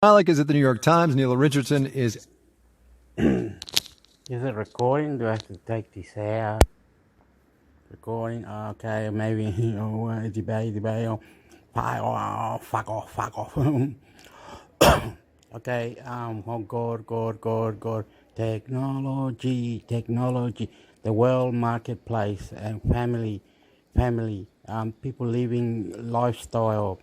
Alec is at the New York Times. Neil Richardson is... Is it recording? Do I have to take this out? Recording? Okay, maybe. Debate. Oh, fuck off. Okay, oh, God. Technology. The world marketplace and family. People living lifestyle,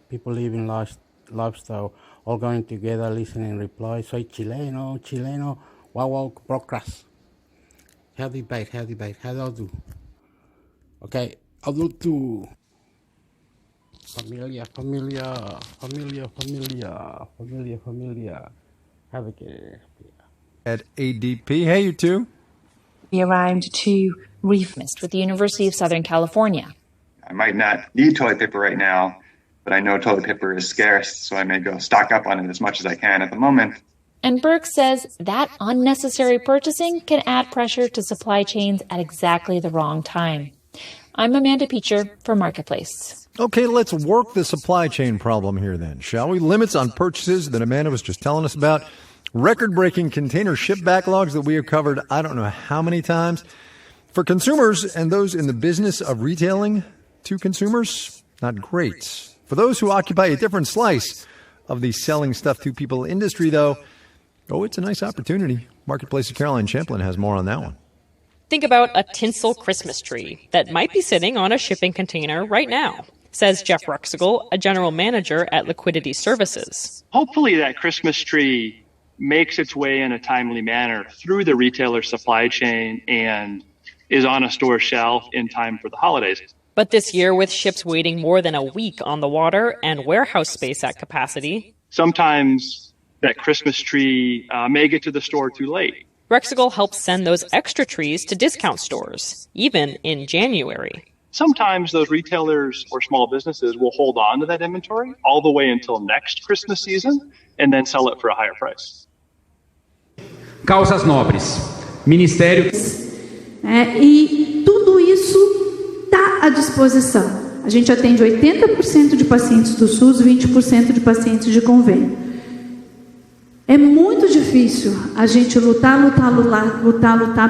all going together, listening, reply. Soy chileno. Wow, procras. How debate. How do I do? Okay, I'll do two. Familia. Have a good. at ADP. Hey, you two. Around to refmist with the University of Southern California. I might not need toilet paper right now, but I know toilet paper is scarce, so I may go stock up on it as much as I can at the moment. And Burke says that unnecessary purchasing can add pressure to supply chains at exactly the wrong time. I'm Amanda Peacher for Marketplace. Okay, let's work the supply chain problem here then, shall we? Limits on purchases that Amanda was just telling us about. Record-breaking container ship backlogs that we have covered I don't know how many times. For consumers and those in the business of retailing to consumers, not great. For those who occupy a different slice of the selling stuff to people industry, though, it's a nice opportunity. Marketplace's Caroline Champlin has more on that one. Think about a tinsel Christmas tree that might be sitting on a shipping container right now, says Jeff Ruxigal, a general manager at Liquidity Services. Hopefully that Christmas tree makes its way in a timely manner through the retailer supply chain and is on a store shelf in time for the holidays. But this year, with ships waiting more than a week on the water and warehouse space at capacity, sometimes that Christmas tree may get to the store too late. Ruxigal helps send those extra trees to discount stores, even in January. Sometimes those retailers or small businesses will hold on to that inventory all the way until next Christmas season and then sell it for a higher price. Causas nobres, ministério... E tudo isso está à disposição. A gente atende 80% de pacientes do SUS, 20% de pacientes de convênio. É muito difícil a gente lutar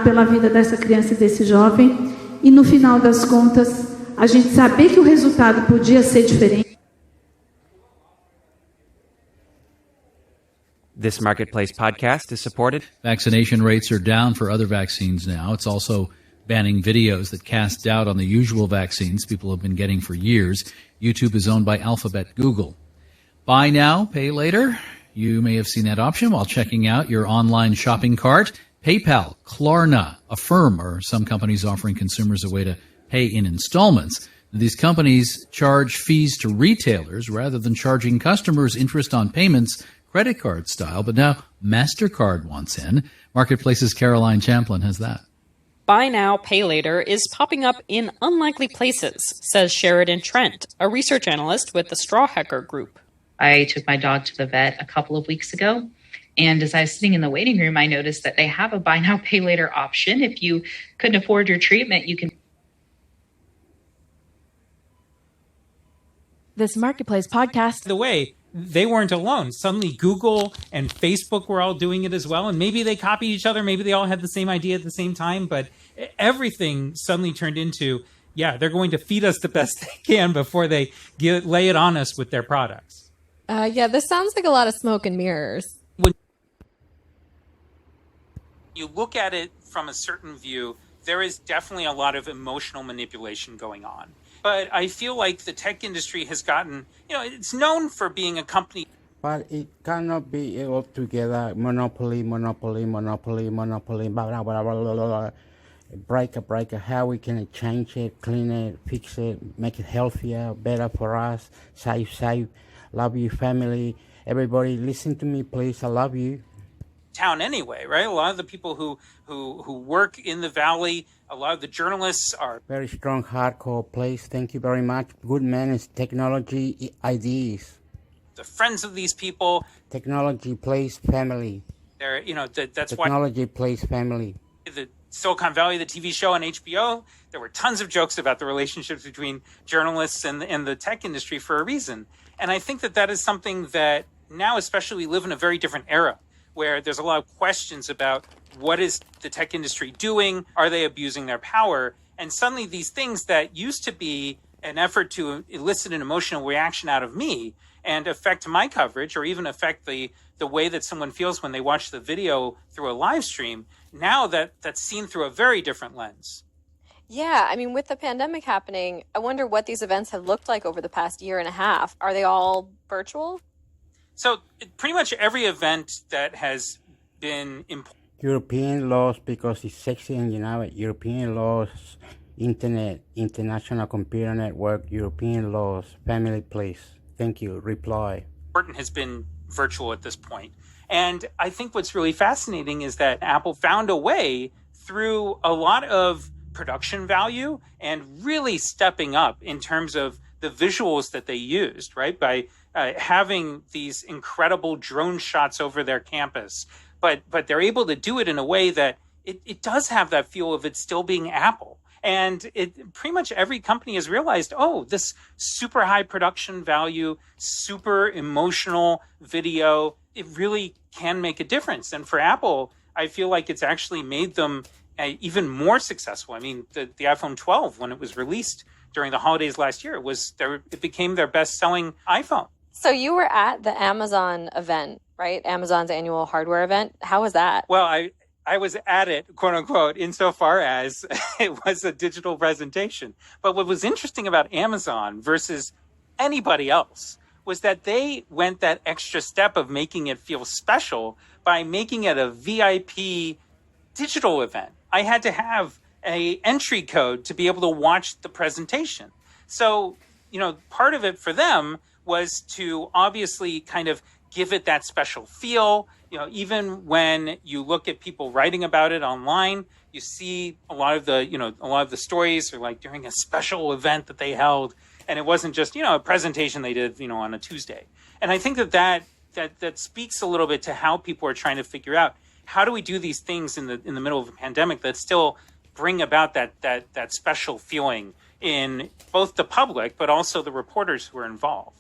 pela vida dessa criança e desse jovem e, no final das contas, a gente saber que o resultado podia ser diferente. This Marketplace podcast is supported. Vaccination rates are down for other vaccines now. It's also banning videos that cast doubt on the usual vaccines people have been getting for years. YouTube is owned by Alphabet Google. Buy now, pay later. You may have seen that option while checking out your online shopping cart. PayPal, Klarna, Affirm are some companies offering consumers a way to pay in installments. These companies charge fees to retailers rather than charging customers interest on payments, credit card style, but now MasterCard wants in. Marketplace's Caroline Champlin has that. Buy now, pay later is popping up in unlikely places, says Sheridan Trent, a research analyst with the Strawhecker Group. I took my dog to the vet a couple of weeks ago, and as I was sitting in the waiting room, I noticed that they have a buy now, pay later option. If you couldn't afford your treatment, you can... This Marketplace podcast. The way they weren't alone. Suddenly Google and Facebook were all doing it as well. And maybe they copied each other. Maybe they all had the same idea at the same time. But everything suddenly turned into, they're going to feed us the best they can before they lay it on us with their products. This sounds like a lot of smoke and mirrors. When you look at it from a certain view, there is definitely a lot of emotional manipulation going on. But I feel like the tech industry has gotten, it's known for being a company. But it cannot be all together. Monopoly. Blah, blah, blah. Breaker. How we can change it, clean it, fix it, make it healthier, better for us. Save. Love you, family. Everybody, listen to me, please. I love you. Town anyway, right? A lot of the people who work in the valley, a lot of the journalists are very strong, hardcore place. Thank you very much. Good man is technology ideas. The friends of these people. Technology plays family. They're, that's technology why technology plays family. The Silicon Valley, the TV show on HBO, there were tons of jokes about the relationships between journalists and the tech industry for a reason. And I think that is something that now especially we live in a very different era where there's a lot of questions about what is the tech industry doing? Are they abusing their power? And suddenly these things that used to be an effort to elicit an emotional reaction out of me and affect my coverage, or even affect the way that someone feels when they watch the video through a live stream, now that's seen through a very different lens. Yeah, I mean, with the pandemic happening, I wonder what these events have looked like over the past year and a half. Are they all virtual? So pretty much every event that has been European laws, because it's sexy and European laws, internet, international computer network, European laws, family place. Thank you. Reply. important has been virtual at this point. And I think what's really fascinating is that Apple found a way through a lot of production value and really stepping up in terms of the visuals that they used, right? By having these incredible drone shots over their campus. But they're able to do it in a way that it does have that feel of it still being Apple. And it pretty much every company has realized, oh, this super high production value, super emotional video, it really can make a difference. And for Apple, I feel like it's actually made them even more successful. I mean, the iPhone 12, when it was released during the holidays last year, it became their best-selling iPhone. So you were at the Amazon event, right? Amazon's annual hardware event. How was that? Well, I was at it, quote unquote, insofar as it was a digital presentation. But what was interesting about Amazon versus anybody else was that they went that extra step of making it feel special by making it a VIP digital event. I had to have an entry code to be able to watch the presentation. So, part of it for them was to obviously kind of give it that special feel. Even when you look at people writing about it online, you see a lot of the stories are like during a special event that they held, and it wasn't just, a presentation they did, on a Tuesday. And I think that speaks a little bit to how people are trying to figure out, how do we do these things in the middle of a pandemic that still bring about that special feeling in both the public, but also the reporters who are involved.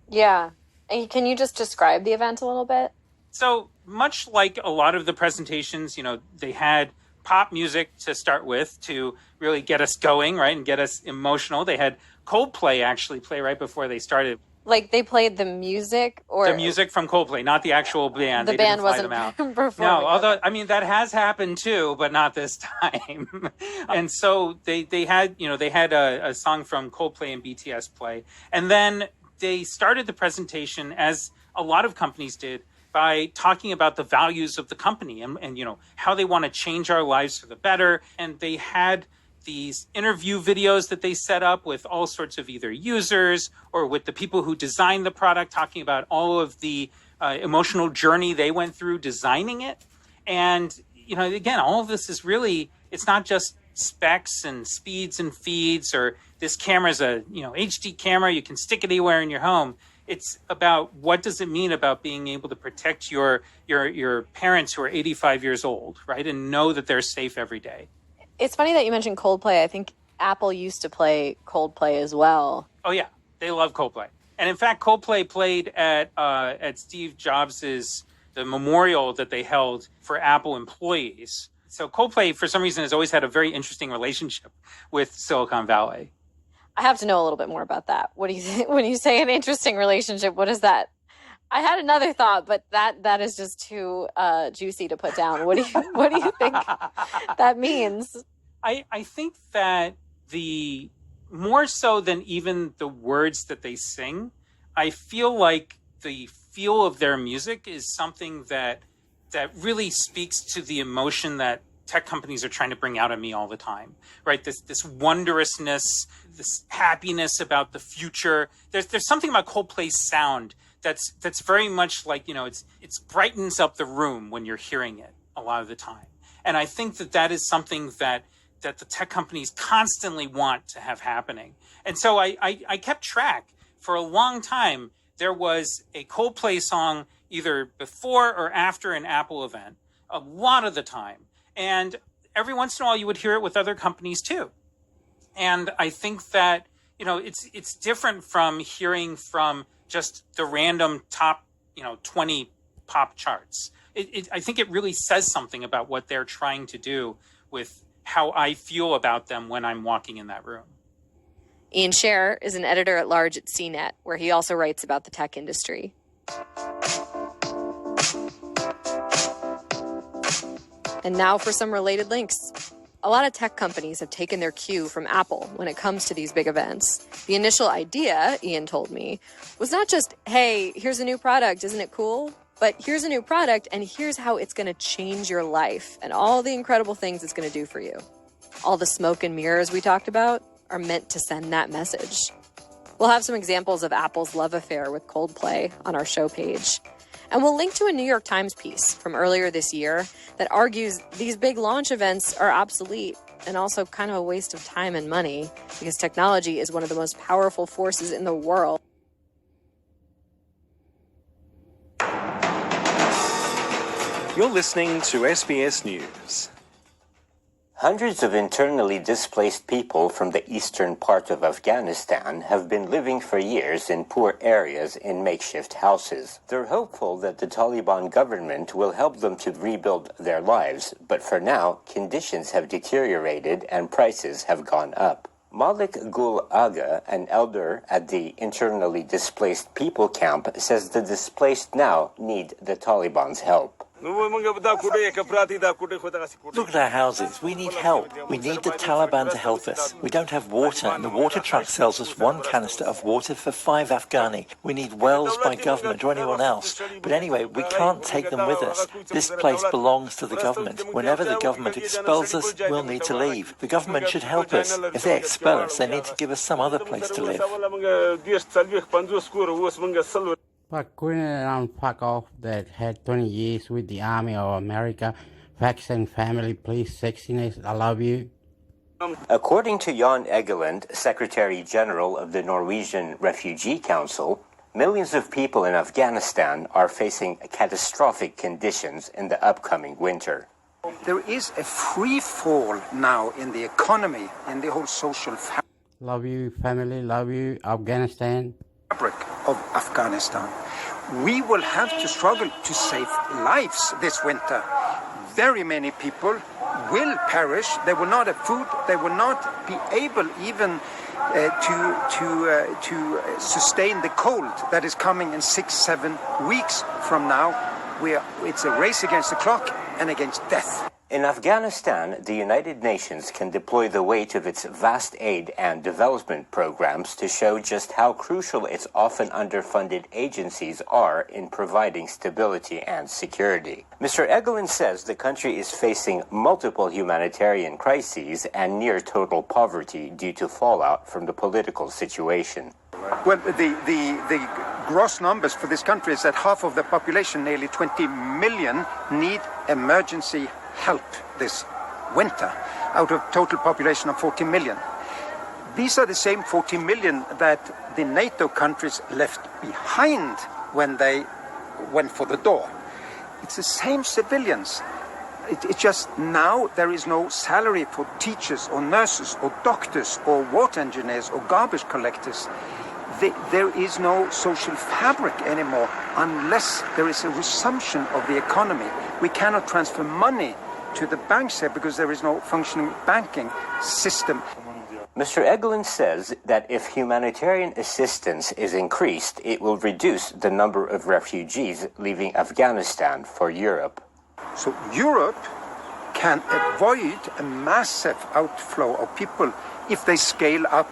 Yeah. And can you just describe the event a little bit? So much like a lot of the presentations, they had pop music to start with to really get us going, right, and get us emotional. They had Coldplay actually play right before they started. Like they played the music, or the music from Coldplay, not the actual band. The they band didn't fly wasn't them out. performing. No, although that has happened too, but not this time. And so they had a song from Coldplay and BTS play, and then they started the presentation, as a lot of companies did, by talking about the values of the company and how they want to change our lives for the better. And they had these interview videos that they set up with all sorts of either users or with the people who designed the product, talking about all of the emotional journey they went through designing it. And, again, all of this is really, it's not just specs and speeds and feeds, or this camera's a, HD camera, you can stick it anywhere in your home. It's about what does it mean about being able to protect your parents who are 85 years old, right? And know that they're safe every day. It's funny that you mentioned Coldplay. I think Apple used to play Coldplay as well. Oh yeah, they love Coldplay. And in fact, Coldplay played at Steve Jobs's the memorial that they held for Apple employees. So Coldplay, for some reason, has always had a very interesting relationship with Silicon Valley. I have to know a little bit more about that. What do you think when you say an interesting relationship? What is that? I had another thought, but that is just too juicy to put down. What do you think that means? I think that the more so than even the words that they sing, I feel like the feel of their music is something that really speaks to the emotion that tech companies are trying to bring out of me all the time, right? This wondrousness, this happiness about the future. There's something about Coldplay's sound that's very much like, it's brightens up the room when you're hearing it a lot of the time. And I think that is something that the tech companies constantly want to have happening. And so I kept track. For a long time, there was a Coldplay song either before or after an Apple event, a lot of the time. And every once in a while, you would hear it with other companies too. And I think that, it's different from hearing from just the random top, 20 pop charts. I think it really says something about what they're trying to do with how I feel about them when I'm walking in that room. Ian Scher is an editor-at-large at CNET, where he also writes about the tech industry. And now for some related links. A lot of tech companies have taken their cue from Apple when it comes to these big events. The initial idea, Ian told me, was not just, hey, here's a new product, isn't it cool? But here's a new product, and here's how it's going to change your life and all the incredible things it's going to do for you. All the smoke and mirrors we talked about are meant to send that message. We'll have some examples of Apple's love affair with Coldplay on our show page. And we'll link to a New York Times piece from earlier this year that argues these big launch events are obsolete and also kind of a waste of time and money because technology is one of the most powerful forces in the world. You're listening to SBS News. Hundreds of internally displaced people from the eastern part of Afghanistan have been living for years in poor areas in makeshift houses. They're hopeful that the Taliban government will help them to rebuild their lives, but for now, conditions have deteriorated and prices have gone up. Malik Gul Aga, an elder at the internally displaced people camp, says the displaced now need the Taliban's help. Look at our houses. We need help. We need the Taliban to help us. We don't have water, and the water truck sells us 1 canister of water for 5 Afghani. We need wells by government or anyone else. But anyway, we can't take them with us. This place belongs to the government. Whenever the government expels us, we'll need to leave. The government should help us. If they expel us, they need to give us some other place to live. But going around fuck off that had 20 years with the Army of America, vaccine family, please, sexiness, I love you. According to Jan Egeland, Secretary General of the Norwegian Refugee Council, millions of people in Afghanistan are facing catastrophic conditions in the upcoming winter. There is a free fall now in the economy, in the whole social fabric. Love you, family, love you, Afghanistan. Of Afghanistan. We will have to struggle to save lives this winter. Very many people will perish. They will not have food. They will not be able even to sustain the cold that is coming in 6-7 weeks from now. It's a race against the clock and against death. In Afghanistan, the United Nations can deploy the weight of its vast aid and development programs to show just how crucial its often underfunded agencies are in providing stability and security. Mr. Egeland says the country is facing multiple humanitarian crises and near total poverty due to fallout from the political situation. Well, the gross numbers for this country is that half of the population, nearly 20 million, need emergency help this winter out of total population of 40 million. These are the same 40 million that the NATO countries left behind when they went for the door. It's the same civilians. It's just now there is no salary for teachers or nurses or doctors or water engineers or garbage collectors. There is no social fabric anymore unless there is a resumption of the economy. We cannot transfer money to the banks here because there is no functioning banking system. Mr. Egeland says that if humanitarian assistance is increased, it will reduce the number of refugees leaving Afghanistan for Europe. So Europe can avoid a massive outflow of people if they scale up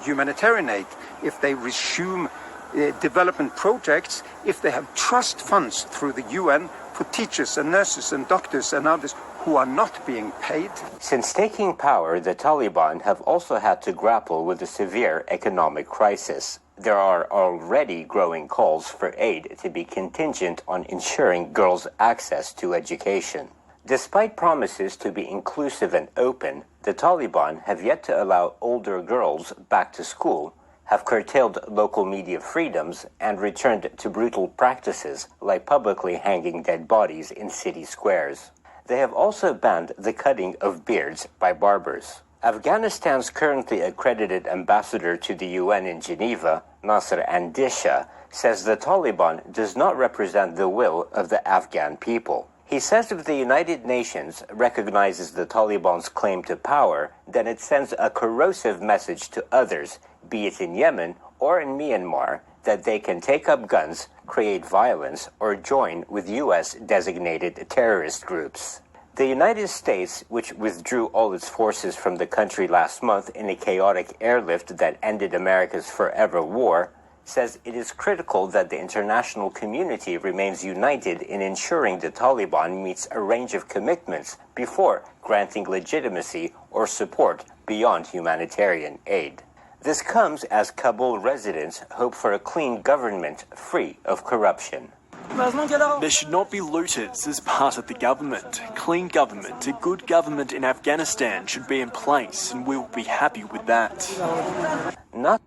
humanitarian aid, if they resume development projects, if they have trust funds through the UN for teachers and nurses and doctors and others who are not being paid. Since taking power, the Taliban have also had to grapple with a severe economic crisis. There are already growing calls for aid to be contingent on ensuring girls' access to education. Despite promises to be inclusive and open, the Taliban have yet to allow older girls back to school, have curtailed local media freedoms, and returned to brutal practices like publicly hanging dead bodies in city squares. They have also banned the cutting of beards by barbers. Afghanistan's currently accredited ambassador to the UN in Geneva, Nasser Andisha, says the Taliban does not represent the will of the Afghan people. He says if the United Nations recognizes the Taliban's claim to power, then it sends a corrosive message to others, be it in Yemen or in Myanmar, that they can take up guns, create violence, or join with U.S.-designated terrorist groups. The United States, which withdrew all its forces from the country last month in a chaotic airlift that ended America's forever war, says it is critical that the international community remains united in ensuring the Taliban meets a range of commitments before granting legitimacy or support beyond humanitarian aid. This comes as Kabul residents hope for a clean government free of corruption. There should not be looters as part of the government. Clean government, a good government in Afghanistan should be in place, and we will be happy with that. Not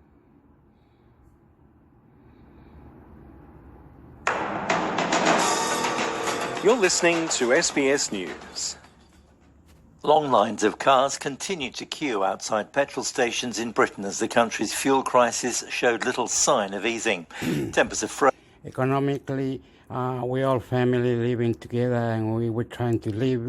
You're listening to SBS News. Long lines of cars continue to queue outside petrol stations in Britain as the country's fuel crisis showed little sign of easing. Tempers are frozen. Economically, we all family living together, and we're trying to live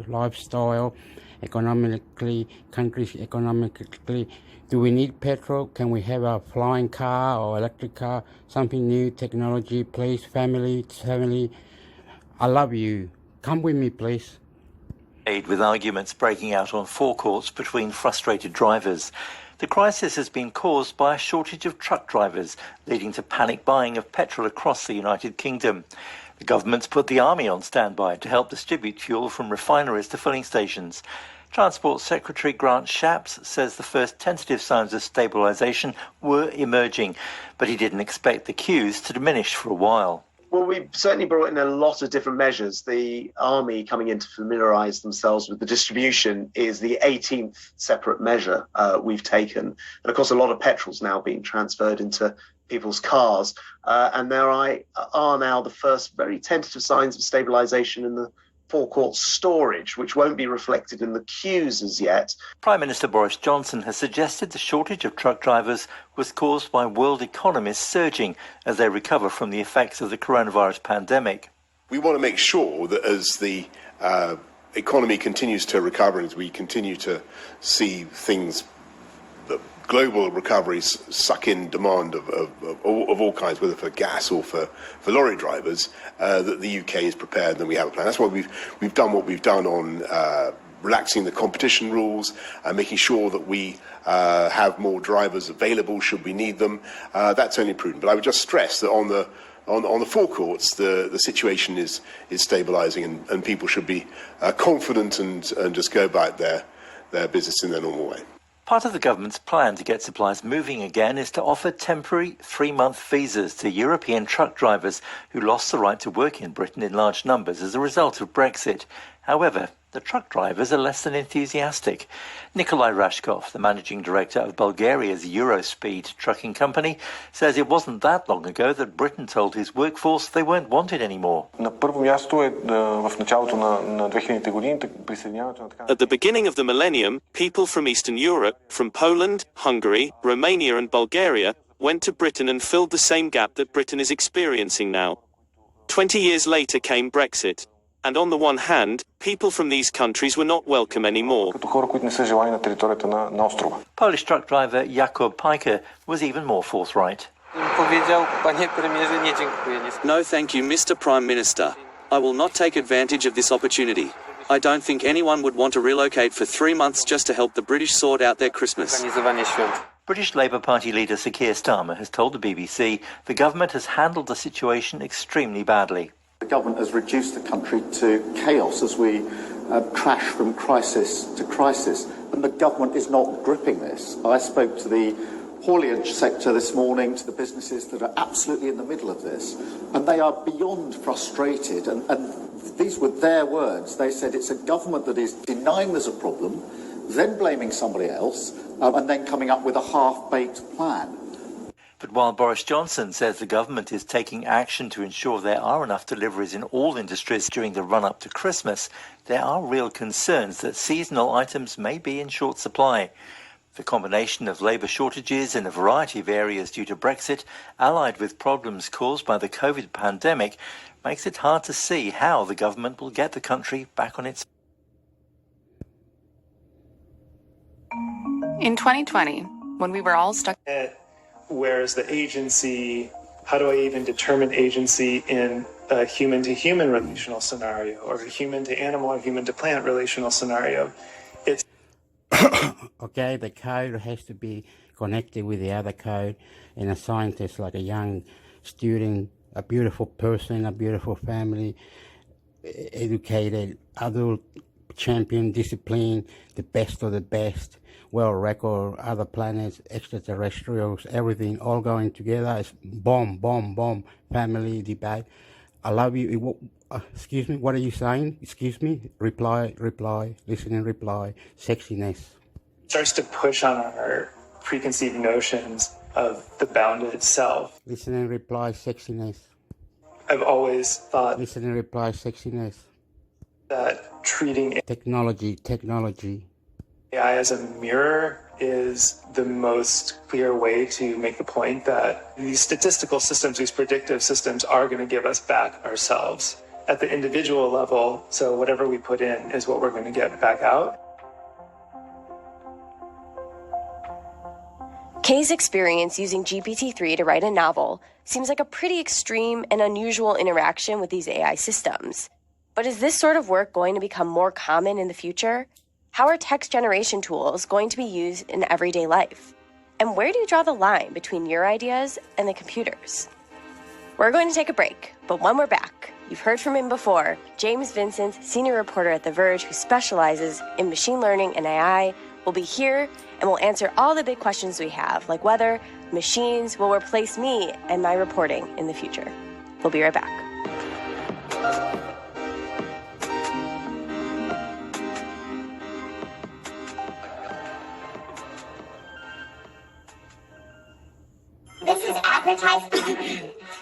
lifestyle. Economically, countries economically. Do we need petrol? Can we have a flying car or electric car? Something new, technology, please, family. I love you. Come with me, please. With arguments breaking out on forecourts between frustrated drivers. The crisis has been caused by a shortage of truck drivers, leading to panic buying of petrol across the United Kingdom. The government's put the army on standby to help distribute fuel from refineries to filling stations. Transport Secretary Grant Shapps says the first tentative signs of stabilisation were emerging, but he didn't expect the queues to diminish for a while. Well, we certainly brought in a lot of different measures. The army coming in to familiarise themselves with the distribution is the 18th separate measure we've taken. And of course, a lot of petrol's now being transferred into people's cars. And there are now the first very tentative signs of stabilisation in the forecourt storage, which won't be reflected in the queues as yet. Prime Minister Boris Johnson has suggested the shortage of truck drivers was caused by world economies surging as they recover from the effects of the coronavirus pandemic. We want to make sure that as the economy continues to recover, and as we continue to see things, the global recoveries suck in demand of all kinds, whether for gas or for lorry drivers, that the UK is prepared and we have a plan. That's why we've done what we've done on relaxing the competition rules and making sure that we have more drivers available should we need them. That's only prudent. But I would just stress that on the forecourts, the situation is stabilising, and people should be confident and just go about their business in their normal way. Part of the government's plan to get supplies moving again is to offer temporary 3-month visas to European truck drivers who lost the right to work in Britain in large numbers as a result of Brexit. However, the truck drivers are less than enthusiastic. Nikolai Rashkov, the managing director of Bulgaria's Eurospeed trucking company, says it wasn't that long ago that Britain told his workforce they weren't wanted anymore. At the beginning of the millennium, people from Eastern Europe, from Poland, Hungary, Romania and Bulgaria, went to Britain and filled the same gap that Britain is experiencing now. 20 years later came Brexit. And on the one hand, people from these countries were not welcome anymore. Polish truck driver Jakub Pajka was even more forthright. No thank you, Mr. Prime Minister. I will not take advantage of this opportunity. I don't think anyone would want to relocate for 3 months just to help the British sort out their Christmas. British Labour Party leader Sir Keir Starmer has told the BBC the government has handled the situation extremely badly. The government has reduced the country to chaos as we crash from crisis to crisis, and the government is not gripping this. I spoke to the haulage sector this morning, to the businesses that are absolutely in the middle of this, and they are beyond frustrated, and these were their words. They said it's a government that is denying there's a problem, then blaming somebody else, and then coming up with a half-baked plan. But while Boris Johnson says the government is taking action to ensure there are enough deliveries in all industries during the run-up to Christmas, there are real concerns that seasonal items may be in short supply. The combination of labour shortages in a variety of areas due to Brexit, allied with problems caused by the COVID pandemic, makes it hard to see how the government will get the country back on its... In 2020, when we were all stuck... Where's the agency? How do I even determine agency in a human-to-human relational scenario, or a human-to-animal or human-to-plant relational scenario? It's okay, the code has to be connected with the other code, and a scientist, like a young student, a beautiful person, a beautiful family, educated, adult, champion, discipline, the best of the best, world record, other planets, extraterrestrials, everything all going together. It's bomb, bomb, bomb, family, debate. I love you. Excuse me, what are you saying? Excuse me? Reply, listening, reply, sexiness. starts to push on our preconceived notions of the bounded itself. Listening, reply, sexiness. I've always thought Listening, reply, sexiness. that treating Technology. AI as a mirror is the most clear way to make the point that these statistical systems, these predictive systems, are going to give us back ourselves at the individual level. So whatever we put in is what we're going to get back out. Kay's experience using GPT-3 to write a novel seems like a pretty extreme and unusual interaction with these AI systems. But is this sort of work going to become more common in the future? How are text generation tools going to be used in everyday life? And where do you draw the line between your ideas and the computer's? We're going to take a break, but when we're back, you've heard from him before, James Vincent, senior reporter at The Verge who specializes in machine learning and AI, will be here and will answer all the big questions we have, like whether machines will replace me and my reporting in the future. We'll be right back.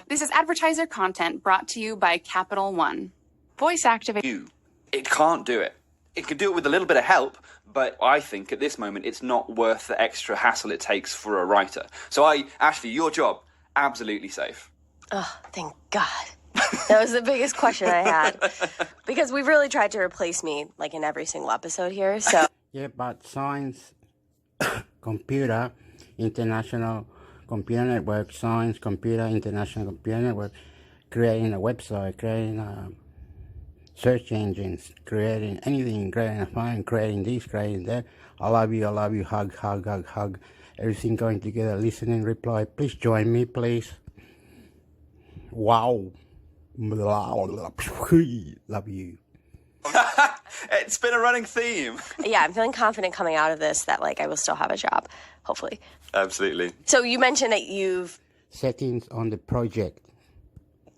This is advertiser content brought to you by Capital One. Voice activate. It can't do it. It can do it with a little bit of help, but I think at this moment it's not worth the extra hassle it takes for a writer. So Ashley, your job, absolutely safe. Oh, thank God. That was the biggest question I had. Because we've really tried to replace me, like in every single episode here, so... Yeah, but science, computer, international computer network, science, computer, international computer network, creating a website, creating search engines, creating anything, creating a phone, creating this, creating that. I love you, hug, hug, hug, hug. Everything going together, listening, reply. Please join me, please. Wow. Love you. It's been a running theme. Yeah, I'm feeling confident coming out of this that, like, I will still have a job, hopefully. Absolutely. So you mentioned that you've... Settings on the project.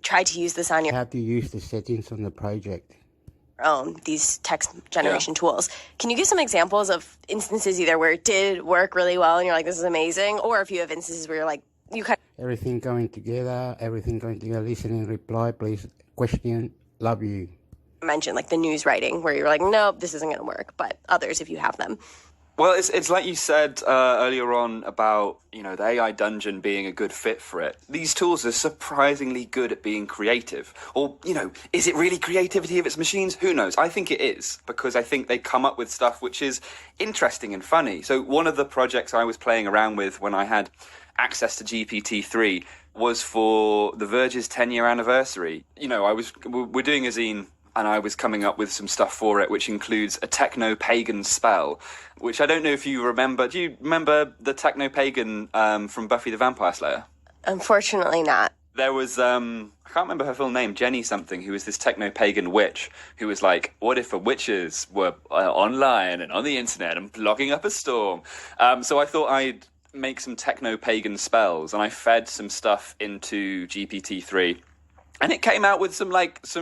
Tried to use this on your How to use the settings on the project. own, these text generation tools. Can you give some examples of instances either where it did work really well and you're like, this is amazing, or if you have instances where you're like, you kind of... Everything going together, listening, reply, please, question, love you. mentioned like the news writing where you're like, nope, this isn't going to work, but others if you have them. Well, it's like you said earlier on about, the AI dungeon being a good fit for it. These tools are surprisingly good at being creative. Or, is it really creativity if it's machines? Who knows? I think it is, because I think they come up with stuff which is interesting and funny. So one of the projects I was playing around with when I had access to GPT-3 was for The Verge's 10-year anniversary. We're doing a zine, and I was coming up with some stuff for it, which includes a techno-pagan spell, which I don't know if you remember. Do you remember the techno-pagan from Buffy the Vampire Slayer? Unfortunately not. There was, I can't remember her full name, Jenny something, who was this techno-pagan witch, who was like, what if witches were online and on the internet and blocking up a storm? So I thought I'd make some techno-pagan spells, and I fed some stuff into GPT-3. And it came out with some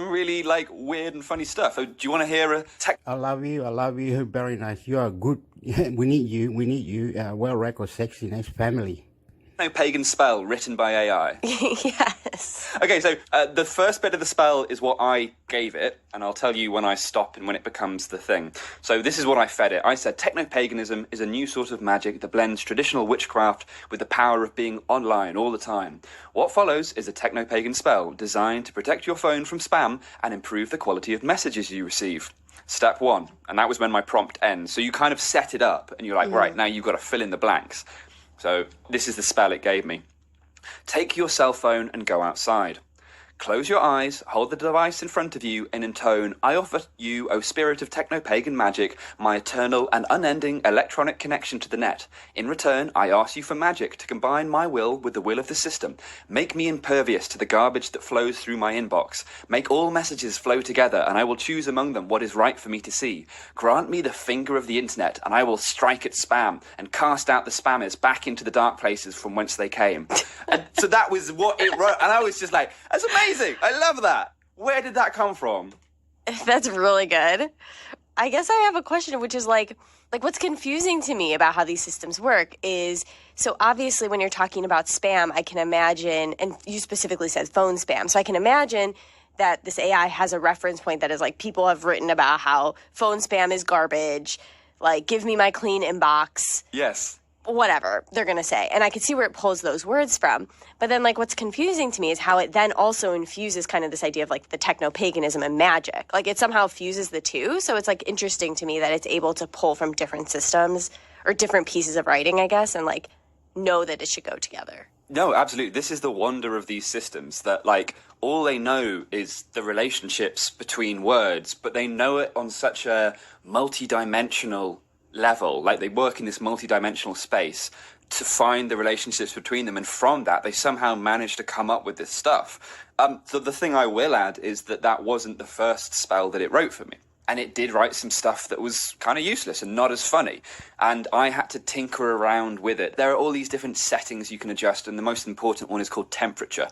really weird and funny stuff. So do you want to hear a I love you, very nice. You are good. We need you, well record sexiness family. Pagan spell written by AI. Yes. Okay, so the first bit of the spell is what I gave it, and I'll tell you when I stop and when it becomes the thing. So this is what I fed it. I said, techno-paganism is a new sort of magic that blends traditional witchcraft with the power of being online all the time. What follows is a techno-pagan spell designed to protect your phone from spam and improve the quality of messages you receive. Step 1, and that was when my prompt ends. So you kind of set it up, and you're like, right, now you've got to fill in the blanks. So this is the spell it gave me. Take your cell phone and go outside. Close your eyes, hold the device in front of you, and intone, I offer you, O spirit of techno-pagan magic, my eternal and unending electronic connection to the net. In return, I ask you for magic to combine my will with the will of the system. Make me impervious to the garbage that flows through my inbox. Make all messages flow together, and I will choose among them what is right for me to see. Grant me the finger of the internet, and I will strike at spam, and cast out the spammers back into the dark places from whence they came. And so that was what it wrote, and I was just like, that's amazing. I love that. Where did that come from? That's really good. I guess I have a question, which is like what's confusing to me about how these systems work is, so obviously when you're talking about spam, I can imagine, and you specifically said phone spam, so I can imagine that this AI has a reference point that is like, people have written about how phone spam is garbage, like, give me my clean inbox. Yes. Whatever they're going to say. And I could see where it pulls those words from. But then, like, what's confusing to me is how it then also infuses kind of this idea of, like, the techno-paganism and magic. Like, it somehow fuses the two. So it's, like, interesting to me that it's able to pull from different systems or different pieces of writing, I guess, and, like, know that it should go together. No, absolutely. This is the wonder of these systems, that, like, all they know is the relationships between words, but they know it on such a multi-dimensional level. Like, they work in this multi-dimensional space to find the relationships between them, and from that they somehow manage to come up with this stuff. So the thing I will add is that wasn't the first spell that it wrote for me, and it did write some stuff that was kind of useless and not as funny, and I had to tinker around with it. There are all these different settings you can adjust, and the most important one is called temperature,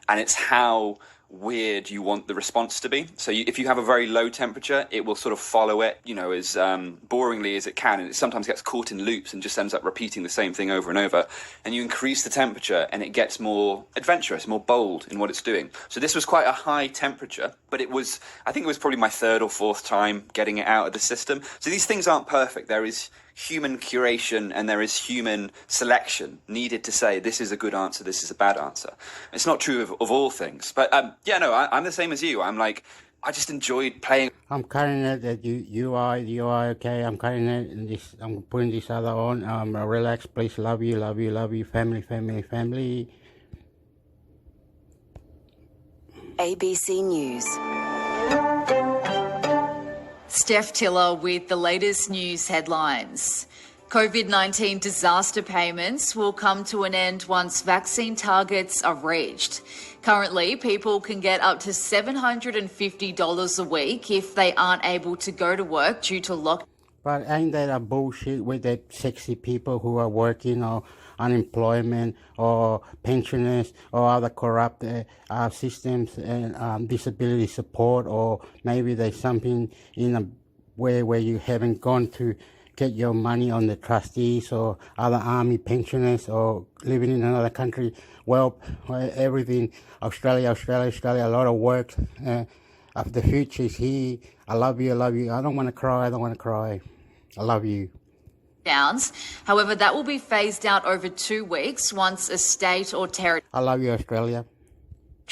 and it's how weird you want the response to be. So if you have a very low temperature, it will sort of follow it, as boringly as it can, and it sometimes gets caught in loops and just ends up repeating the same thing over and over. And you increase the temperature and it gets more adventurous, more bold in what it's doing. So this was quite a high temperature, but I think it was probably my third or fourth time getting it out of the system. So these things aren't perfect. There is human curation and there is human selection needed to say this is a good answer, this is a bad answer. It's not true of all things, but I'm the same as you. I'm like, I just enjoyed playing. I'm cutting it that you are okay. I'm cutting it and this. I'm putting this other on. Relax, please. Love you, family. ABC News. Steph Tiller with the latest news headlines. COVID-19 disaster payments will come to an end once vaccine targets are reached. Currently, people can get up to $750 a week if they aren't able to go to work due to lockdown. But ain't that a bullshit with that sexy people who are working or unemployment or pensioners or other corrupt systems and disability support, or maybe there's something in a way where you haven't gone to get your money on the trustees or other army pensioners or living in another country. Well, everything, Australia, a lot of work. The future is here. I love you. I don't want to cry. I love you. However, that will be phased out over 2 weeks once a state or territory I love you, Australia.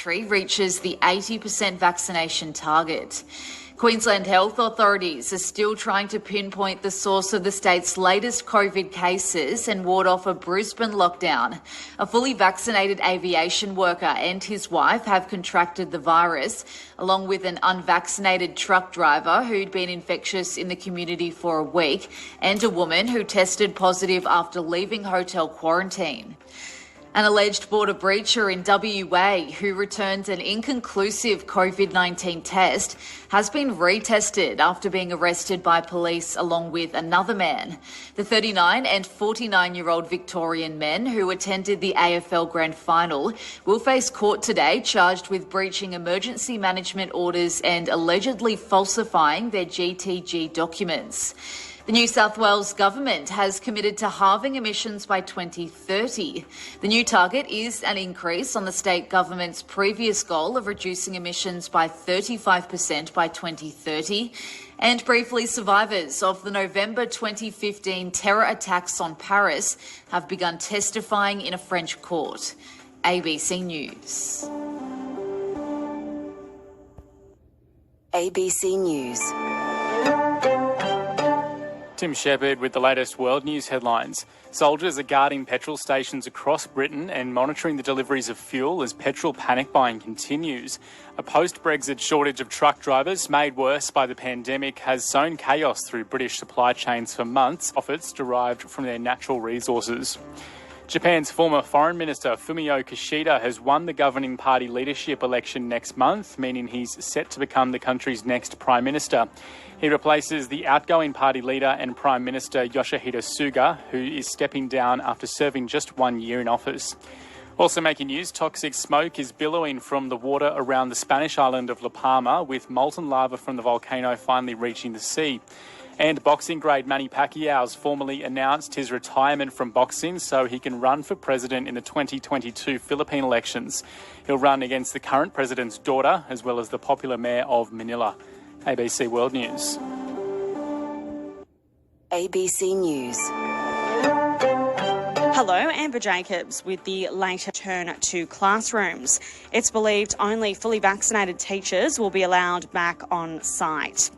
reaches the 80% vaccination target. Queensland health authorities are still trying to pinpoint the source of the state's latest COVID cases and ward off a Brisbane lockdown. A fully vaccinated aviation worker and his wife have contracted the virus, along with an unvaccinated truck driver who'd been infectious in the community for a week, and a woman who tested positive after leaving hotel quarantine. An alleged border breacher in WA who returned an inconclusive COVID-19 test has been retested after being arrested by police along with another man. The 39 and 49-year-old Victorian men who attended the AFL Grand Final will face court today charged with breaching emergency management orders and allegedly falsifying their GTG documents. The New South Wales government has committed to halving emissions by 2030. The new target is an increase on the state government's previous goal of reducing emissions by 35% by 2030. And briefly, survivors of the November 2015 terror attacks on Paris have begun testifying in a French court. ABC News. ABC News. Tim Shepherd with the latest World News headlines. Soldiers are guarding petrol stations across Britain and monitoring the deliveries of fuel as petrol panic buying continues. A post-Brexit shortage of truck drivers, made worse by the pandemic, has sown chaos through British supply chains for months, profits derived from their natural resources. Japan's former Foreign Minister Fumio Kishida has won the governing party leadership election next month, meaning he's set to become the country's next Prime Minister. He replaces the outgoing party leader and Prime Minister Yoshihide Suga, who is stepping down after serving just 1 year in office. Also making news, toxic smoke is billowing from the water around the Spanish island of La Palma, with molten lava from the volcano finally reaching the sea. And boxing great Manny Pacquiao's formally announced his retirement from boxing so he can run for president in the 2022 Philippine elections. He'll run against the current president's daughter, as well as the popular mayor of Manila. ABC World News. ABC News. Hello, Amber Jacobs with the later turn to classrooms. It's believed only fully vaccinated teachers will be allowed back on site.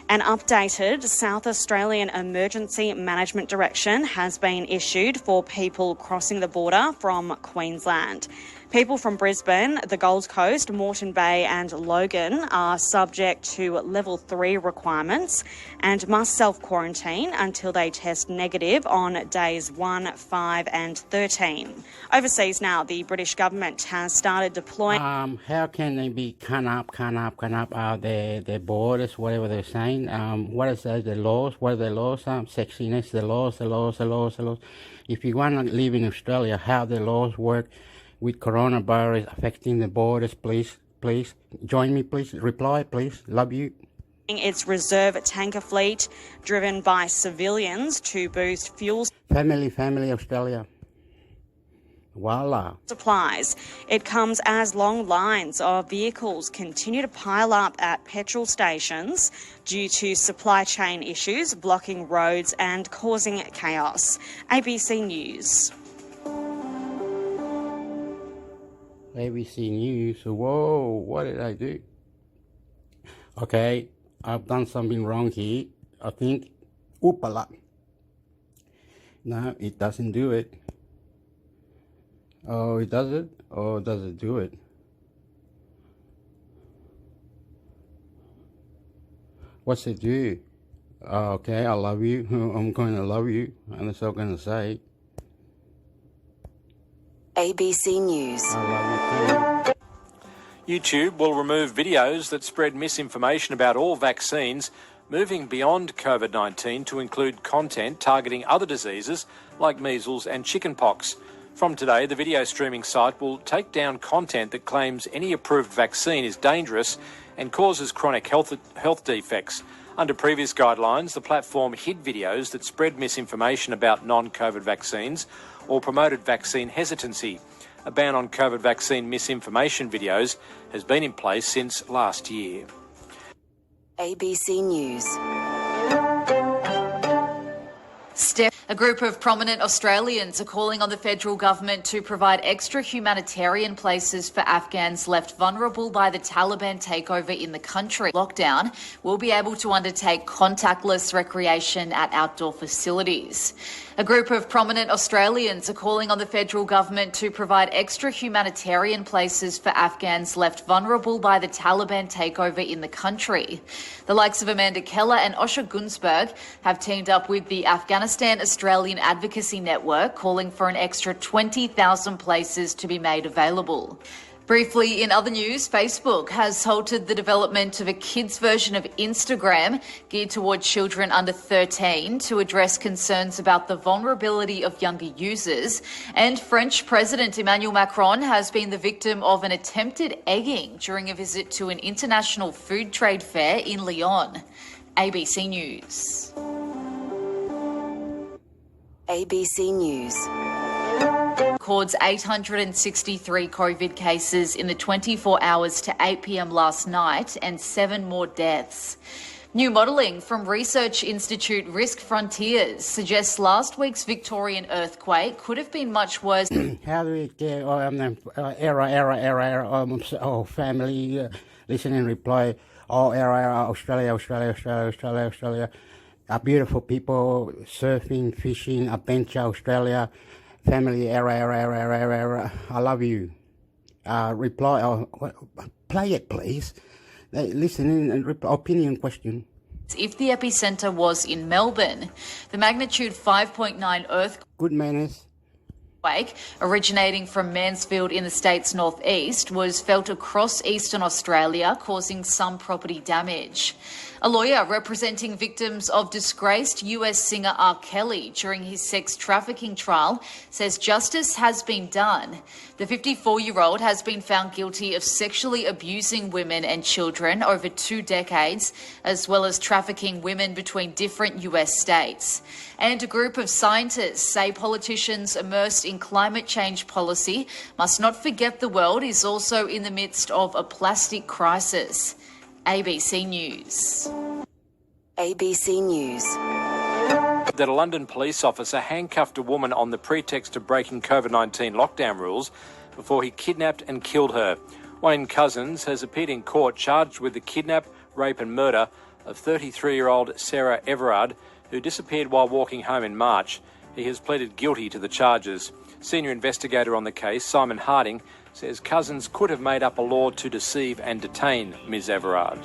An updated South Australian Emergency Management Direction has been issued for people crossing the border from Queensland. People from Brisbane, the Gold Coast, Moreton Bay and Logan are subject to level 3 requirements and must self-quarantine until they test negative on days 1, 5 and 13. Overseas now, the British government has started deploying... How can they be cut up their borders, whatever they're saying? What is that, the laws? What are the laws? Sexiness, the laws. If you want to live in Australia, how the laws work with coronavirus affecting the borders, please join me, please reply, please, love you. Its reserve tanker fleet driven by civilians to boost fuel family Australia. Voila. Supplies. It comes as long lines of vehicles continue to pile up at petrol stations due to supply chain issues blocking roads and causing chaos. ABC News. ABC News. Whoa, what did I do? Okay, I've done something wrong here. I think. Oopala. No, it doesn't do it. Oh, it does it? Oh, does it do it? What's it do? Okay, I love you. I'm going to love you. And that's all I'm going to say. ABC News. YouTube will remove videos that spread misinformation about all vaccines, moving beyond COVID-19 to include content targeting other diseases like measles and chickenpox. From today, the video streaming site will take down content that claims any approved vaccine is dangerous and causes chronic health defects. Under previous guidelines, the platform hid videos that spread misinformation about non-COVID vaccines or promoted vaccine hesitancy. A ban on COVID vaccine misinformation videos has been in place since last year. ABC News. A group of prominent Australians are calling on the federal government to provide extra humanitarian places for Afghans left vulnerable by the Taliban takeover in the country. Lockdown will be able to undertake contactless recreation at outdoor facilities. A group of prominent Australians are calling on the federal government to provide extra humanitarian places for Afghans left vulnerable by the Taliban takeover in the country. The likes of Amanda Keller and Osher Gunsberg have teamed up with the Afghanistan Australian Advocacy Network, calling for an extra 20,000 places to be made available. Briefly, in other news, Facebook has halted the development of a kids' version of Instagram geared toward children under 13 to address concerns about the vulnerability of younger users. And French President Emmanuel Macron has been the victim of an attempted egging during a visit to an international food trade fair in Lyon. ABC News. ABC News. Records 863 COVID cases in the 24 hours to 8 p.m. last night and 7 more deaths. New modelling from Research Institute Risk Frontiers suggests last week's Victorian earthquake could have been much worse. How do we get error, family, listen and reply, error, Australia, beautiful people, surfing, fishing, adventure, Australia, family, error, I love you. Reply, play it please. Listen and opinion question. If the epicentre was in Melbourne, the magnitude 5.9 earthquake. Good manners. Originating from Mansfield in the state's northeast was felt across eastern Australia, causing some property damage. A lawyer representing victims of disgraced US singer R. Kelly during his sex trafficking trial says justice has been done. The 54-year-old has been found guilty of sexually abusing women and children over 2 decades, as well as trafficking women between different US states. And a group of scientists say politicians immersed in climate change policy must not forget the world is also in the midst of a plastic crisis. ABC News. ABC News. That a London police officer handcuffed a woman on the pretext of breaking COVID-19 lockdown rules before he kidnapped and killed her. One in Cousins has appeared in court charged with the kidnap, rape and murder of 33-year-old Sarah Everard, who disappeared while walking home in March. He has pleaded guilty to the charges. Senior investigator on the case, Simon Harding, says Cousins could have made up a law to deceive and detain Ms Everard.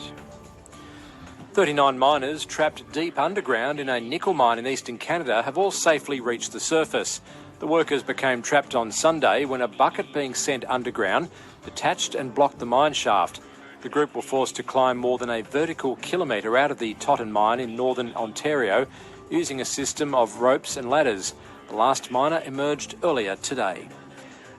39 miners trapped deep underground in a nickel mine in eastern Canada have all safely reached the surface. The workers became trapped on Sunday when a bucket being sent underground detached and blocked the mine shaft. The group were forced to climb more than a vertical kilometre out of the Totten mine in northern Ontario using a system of ropes and ladders. The last miner emerged earlier today.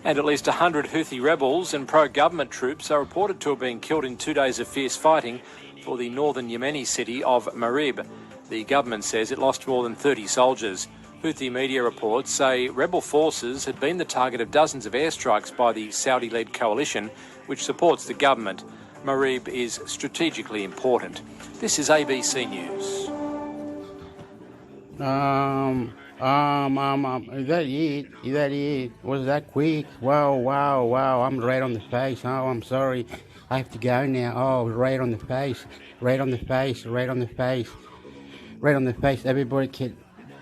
And at least 100 Houthi rebels and pro-government troops are reported to have been killed in 2 days of fierce fighting for the northern Yemeni city of Marib. The government says it lost more than 30 soldiers. Houthi media reports say rebel forces had been the target of dozens of airstrikes by the Saudi-led coalition, which supports the government. Marib is strategically important. This is ABC News. Is that it? Is that it? Was that quick? Wow. I'm red on the face. Oh, I'm sorry. I have to go now. Oh, red on the face. Red on the face. Everybody get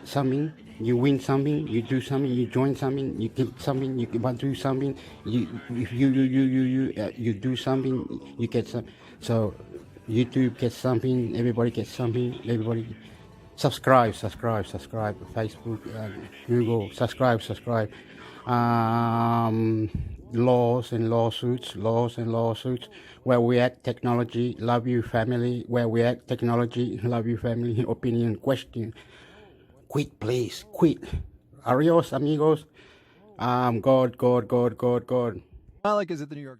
something. You win something. You do something. You join something. You get something. You want to do something. You do something. You get some. So YouTube gets something. Everybody gets something. Everybody. Subscribe. Facebook, Google, subscribe. Laws and lawsuits. Where we at, technology, love you, family. Where we at, technology, love you, family. Opinion, question. Quit, please, quit. Adios, amigos. God. Alec is at the New York.